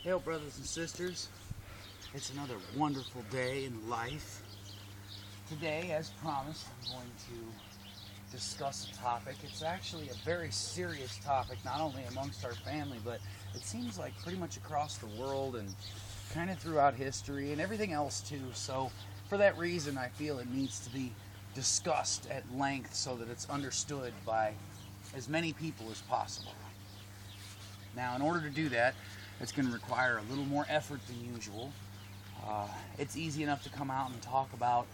Hail, brothers and sisters. It's another wonderful day in life. Today, as promised, I'm going to discuss a topic. It's actually a very serious topic, not only amongst our family, but it seems like pretty much across the world and kind of throughout history and everything else too. So for that reason, I feel it needs to be discussed at length so that it's understood by as many people as possible. Now, in order to do that, it's going to require a little more effort than usual. It's easy enough to come out and talk about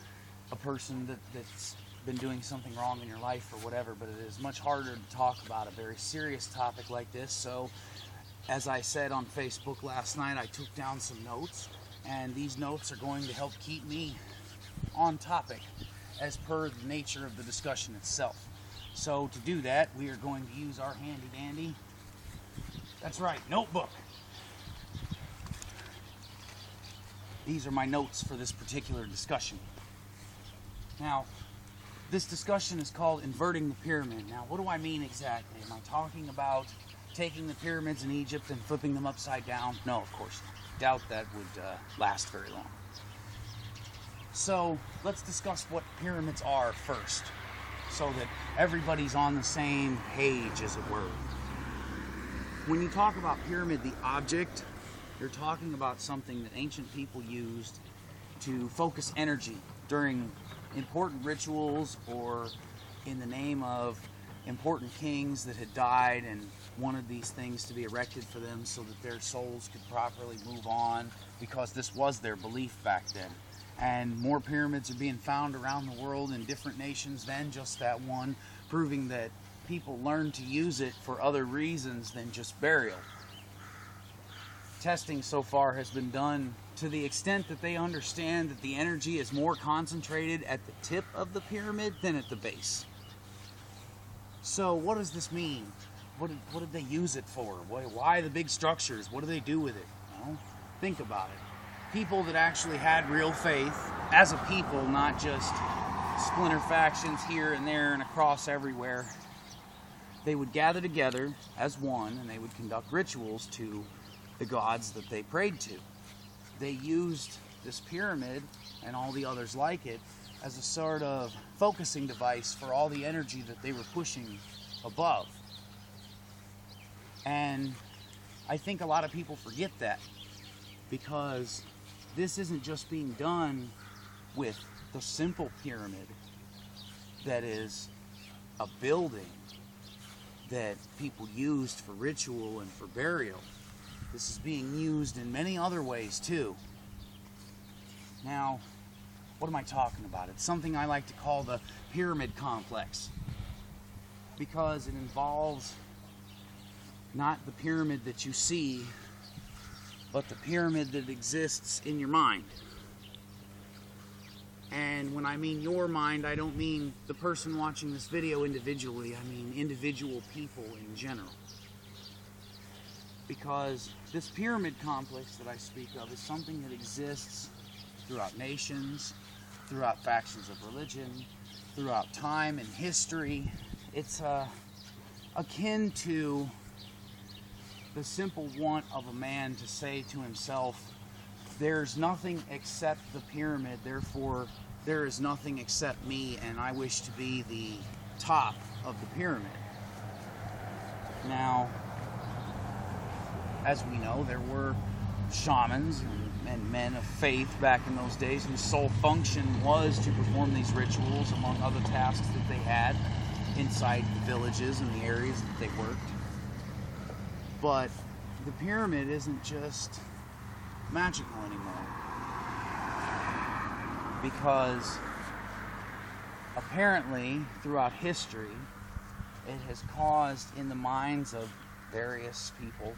a person that's been doing something wrong in your life or whatever, but it is much harder to talk about a very serious topic like this. So, as I said on Facebook last night, I took down some notes, and these notes are going to help keep me on topic as per the nature of the discussion itself. So to do that, we are going to use our handy dandy, that's right, notebook. These are my notes for this particular discussion. Now, this discussion is called Inverting the Pyramid. Now, what do I mean exactly? Am I talking about taking the pyramids in Egypt and flipping them upside down? No, of course not. Doubt that would last very long. So, let's discuss what pyramids are first, so that everybody's on the same page, as it were. When you talk about pyramid, the object, you're talking about something that ancient people used to focus energy during important rituals or in the name of important kings that had died and wanted these things to be erected for them so that their souls could properly move on, because this was their belief back then. And more pyramids are being found around the world in different nations than just that one, proving that people learned to use it for other reasons than just burial. Testing so far has been done to the extent that they understand that the energy is more concentrated at the tip of the pyramid than at the base. So what does this mean? What did they use it for? Why the big structures? What do they do with it? Well, think about it. People that actually had real faith as a people, not just splinter factions here and there and across everywhere, they would gather together as one and they would conduct rituals to the gods that they prayed to. They used this pyramid and all the others like it as a sort of focusing device for all the energy that they were pushing above. And I think a lot of people forget that, because this isn't just being done with the simple pyramid that is a building that people used for ritual and for burial. This is being used in many other ways too. Now, what am I talking about? It's something I like to call the pyramid complex, because it involves not the pyramid that you see, but the pyramid that exists in your mind. And when I mean your mind, I don't mean the person watching this video individually, I mean individual people in general. Because this pyramid complex that I speak of is something that exists throughout nations, throughout factions of religion, throughout time and history. It's akin to the simple want of a man to say to himself, there's nothing except the pyramid, therefore there is nothing except me, and I wish to be the top of the pyramid. Now, as we know, there were shamans and men of faith back in those days whose sole function was to perform these rituals among other tasks that they had inside the villages and the areas that they worked. But the pyramid isn't just magical anymore, because apparently throughout history it has caused in the minds of various people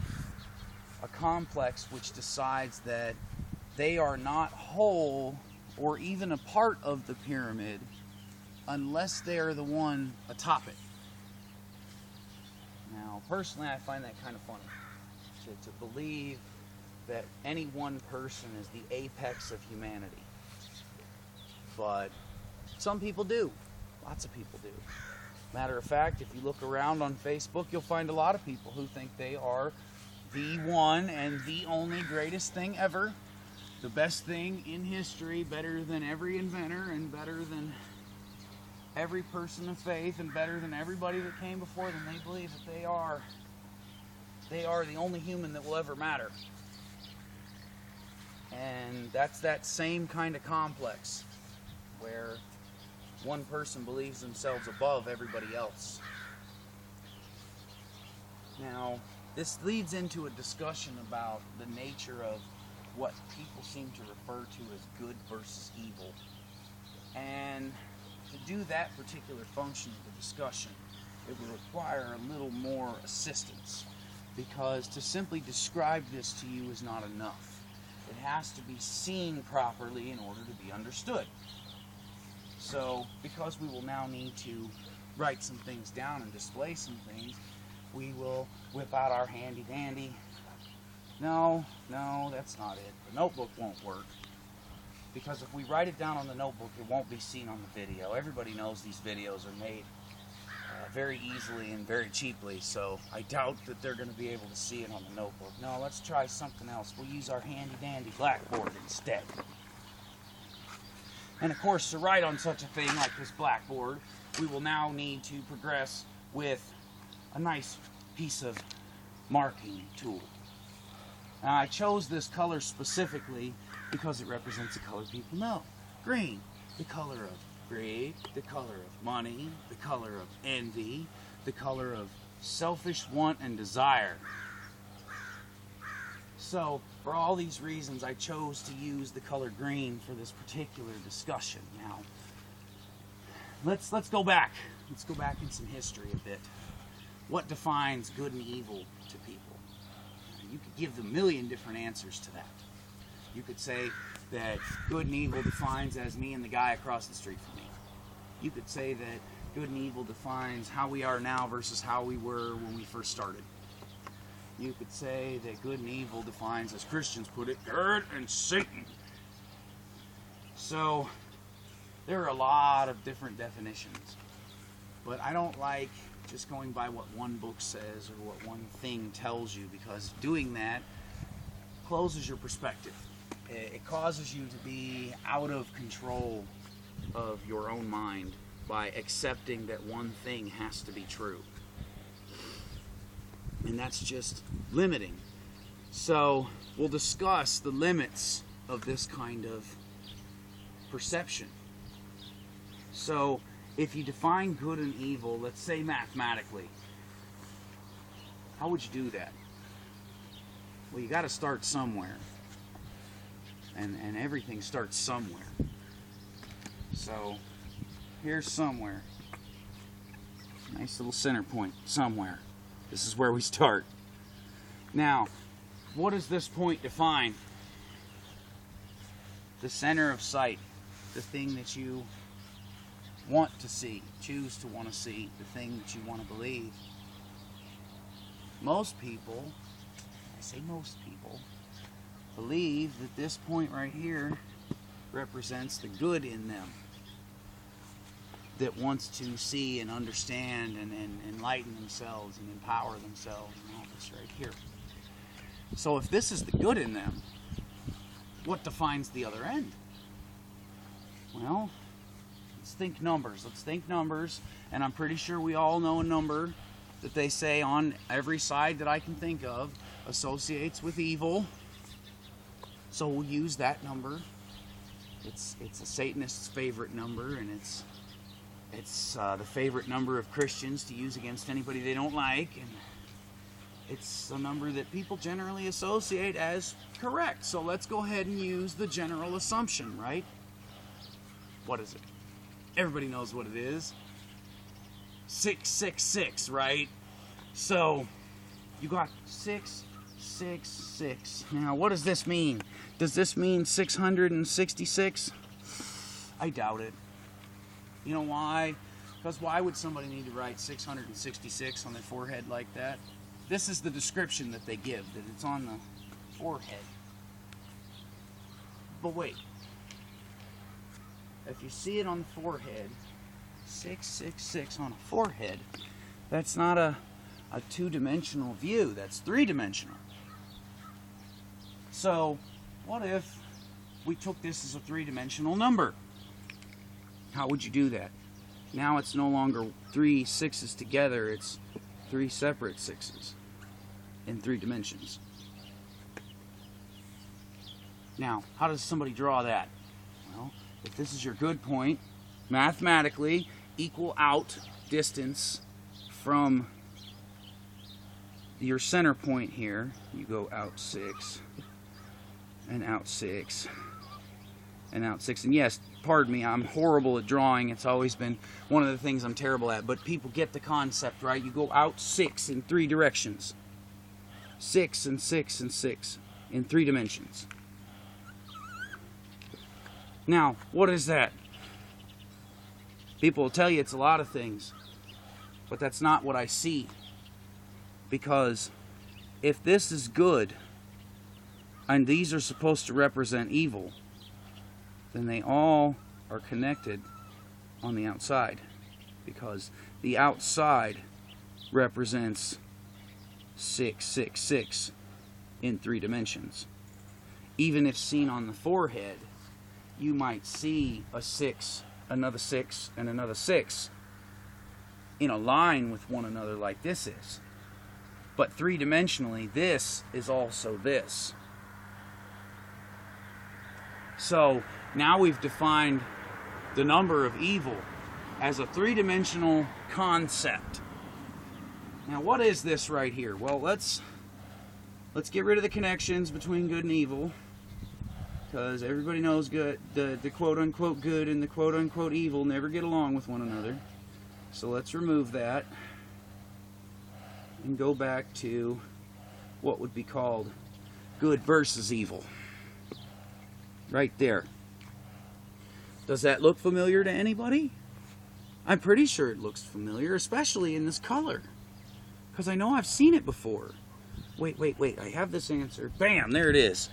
a complex which decides that they are not whole or even a part of the pyramid unless they are the one atop it. Now, personally, I find that kind of funny, to believe that any one person is the apex of humanity. But some people do. Lots of people do. Matter of fact, if you look around on Facebook, you'll find a lot of people who think they are the one and the only greatest thing ever, the best thing in history, better than every inventor and better than every person of faith and better than everybody that came before them. They believe that they are the only human that will ever matter. And that's that same kind of complex where one person believes themselves above everybody else. Now, this leads into a discussion about the nature of what people seem to refer to as good versus evil. And to do that particular function of the discussion, it would require a little more assistance, because to simply describe this to you is not enough. It has to be seen properly in order to be understood. So, because we will now need to write some things down and display some things, we will whip out our handy dandy. No, that's not it. The notebook won't work. Because if we write it down on the notebook, it won't be seen on the video. Everybody knows these videos are made very easily and very cheaply, so I doubt that they're going to be able to see it on the notebook. No, let's try something else. We'll use our handy-dandy blackboard instead. And of course, to write on such a thing like this blackboard, we will now need to progress with a nice piece of marking tool. Now, I chose this color specifically because it represents the color people know. Green, the color of greed, the color of money, the color of envy, the color of selfish want and desire. So, for all these reasons, I chose to use the color green for this particular discussion. Now, let's go back. Let's go back in some history a bit. What defines good and evil to people? You could give a million different answers to that. You could say that good and evil defines as me and the guy across the street from me. You could say that good and evil defines how we are now versus how we were when we first started. You could say that good and evil defines, as Christians put it, God and Satan. So, there are a lot of different definitions. But I don't like just going by what one book says or what one thing tells you, because doing that closes your perspective. It causes you to be out of control of your own mind by accepting that one thing has to be true. And that's just limiting. So we'll discuss the limits of this kind of perception. So if you define good and evil, let's say mathematically, how would you do that? Well, you got to start somewhere. And everything starts somewhere. So, here's somewhere. Nice little center point, somewhere. This is where we start. Now, what does this point define? The center of sight. The thing that you want to see, choose to want to see, the thing that you want to believe. Most people, I say most people, believe that this point right here represents the good in them, that wants to see and understand and enlighten themselves and empower themselves and all this right here. So if this is the good in them, what defines the other end? Well, let's think numbers. Let's think numbers, and I'm pretty sure we all know a number that they say on every side that I can think of associates with evil. So we'll use that number. It's a Satanist's favorite number, and it's the favorite number of Christians to use against anybody they don't like, and it's a number that people generally associate as correct. So let's go ahead and use the general assumption, right? What is it? Everybody knows what it is. 666, right? So you got 666. Now, what does this mean? Does this mean 666? I doubt it. You know why? Because why would somebody need to write 666 on their forehead like that? This is the description that they give, that it's on the forehead. But wait. If you see it on the forehead, 666 on a forehead, that's not a two-dimensional view. That's three-dimensional. So what if we took this as a three-dimensional number? How would you do that? Now it's no longer 3 6s together, it's 3 separate 6s in 3 dimensions. Now, how does somebody draw that? Well, if this is your good point, mathematically equal out distance from your center point here. You go out 6 and out 6 and out 6. And yes, pardon me, I'm horrible at drawing. It's always been one of the things I'm terrible at. But people get the concept, right? You go out 6 in 3 directions. 6 and 6 and 6 in 3 dimensions. Now, what is that? People will tell you it's a lot of things, but that's not what I see. Because if this is good, and these are supposed to represent evil, then they all are connected on the outside. Because the outside represents 6, 6, 6 in 3 dimensions. Even if seen on the forehead, you might see a 6, another 6, and another 6 in a line with one another like this is. But three-dimensionally, this is also this. So now we've defined the number of evil as a three-dimensional concept. Now what is this right here? Well, let's get rid of the connections between good and evil, because everybody knows good, the quote-unquote good and the quote-unquote evil never get along with one another. So let's remove that and go back to what would be called good versus evil. Right there. Does that look familiar to anybody? I'm pretty sure it looks familiar, especially in this color, because I know I've seen it before. Wait, I have this answer. Bam, there it is.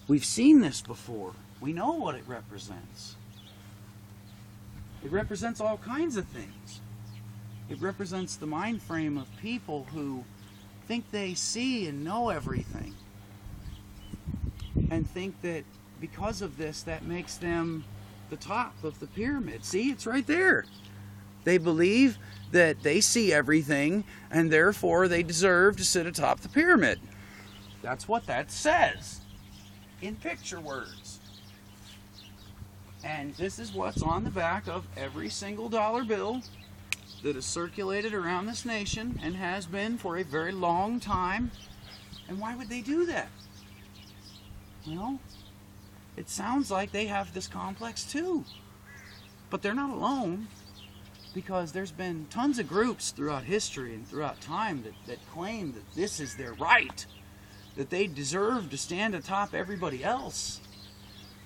We've seen this before. We know what it represents. It represents all kinds of things. It represents the mind frame of people who think they see and know everything, and think that because of this, that makes them the top of the pyramid. See, it's right there. They believe that they see everything, and therefore they deserve to sit atop the pyramid. That's what that says in picture words. And this is what's on the back of every single dollar bill that is circulated around this nation and has been for a very long time. And why would they do that? Well, it sounds like they have this complex too. But they're not alone, because there's been tons of groups throughout history and throughout time that claim that this is their right, that they deserve to stand atop everybody else.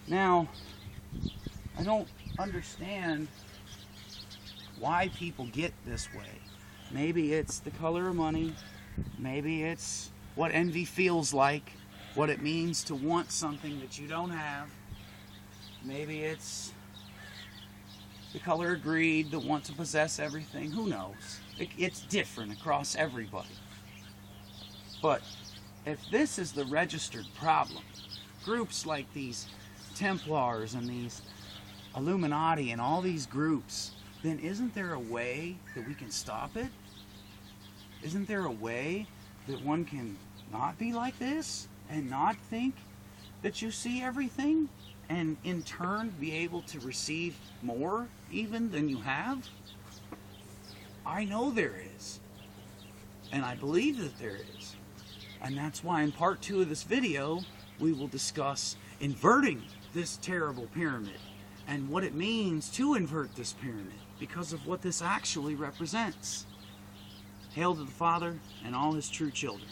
Now, I don't understand why people get this way. Maybe it's the color of money. Maybe it's what envy feels like, what it means to want something that you don't have. Maybe it's the color of greed, that want to possess everything. Who knows? It's different across everybody. But if this is the registered problem, groups like these Templars and these Illuminati and all these groups, then isn't there a way that we can stop it? Isn't there a way that one can not be like this and not think that you see everything, and in turn be able to receive more even than you have? I know there is, and I believe that there is, and that's why in part 2 of this video we will discuss inverting this terrible pyramid and what it means to invert this pyramid, because of what this actually represents. Hail to the Father and all his true children.